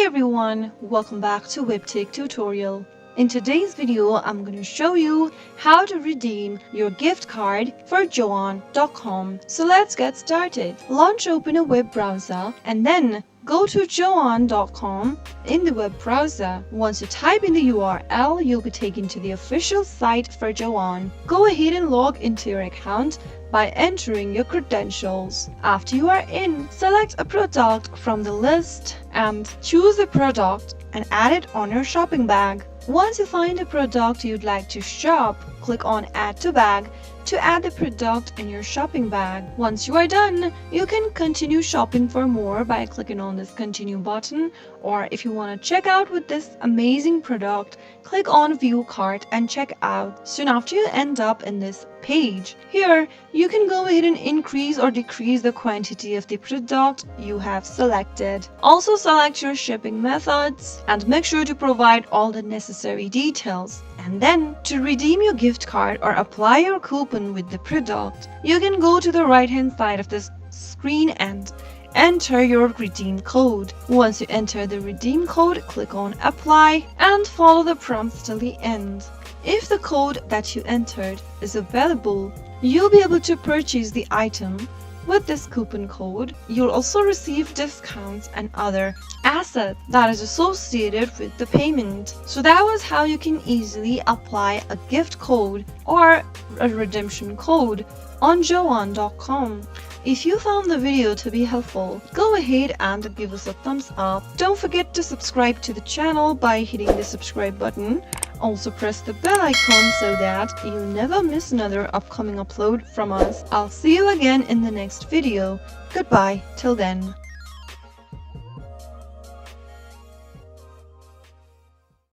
everyone, welcome back to Webtech Tutorial. In today's video, I'm going to show you how to redeem your gift card for Joann.com. So let's get started. Open a web browser and then go to Joann.com in the web browser. Once you type in the URL, you'll be taken to the official site for Joann. Go ahead and log into your account by entering your credentials. After you are in, select a product from the list and choose the product and add it on your shopping bag. Once you find a product you'd like to shop, click on Add to Bag to add the product in your shopping bag. Once you are done, you can continue shopping for more by clicking on this Continue button, or if you want to check out with this amazing product, click on View Cart and check out. Soon after you end up in this page. Here, you can go ahead and increase or decrease the quantity of the product you have selected. Also select your shipping methods and make sure to provide all the necessary details. And then, to redeem your gift card or apply your coupon with the product, you can go to the right-hand side of this screen and enter your redeem code. Once you enter the redeem code, click on Apply and follow the prompts till the end. If the code that you entered is available, you'll be able to purchase the item. With this coupon code, you'll also receive discounts and other assets that is associated with the payment. So that was how you can easily apply a gift code or a redemption code on Joann.com. If you found the video to be helpful, go ahead and give us a thumbs up. Don't forget to subscribe to the channel by hitting the subscribe button. Also press the bell icon so that you never miss another upcoming upload from us. I'll see you again in the next video. Goodbye till then.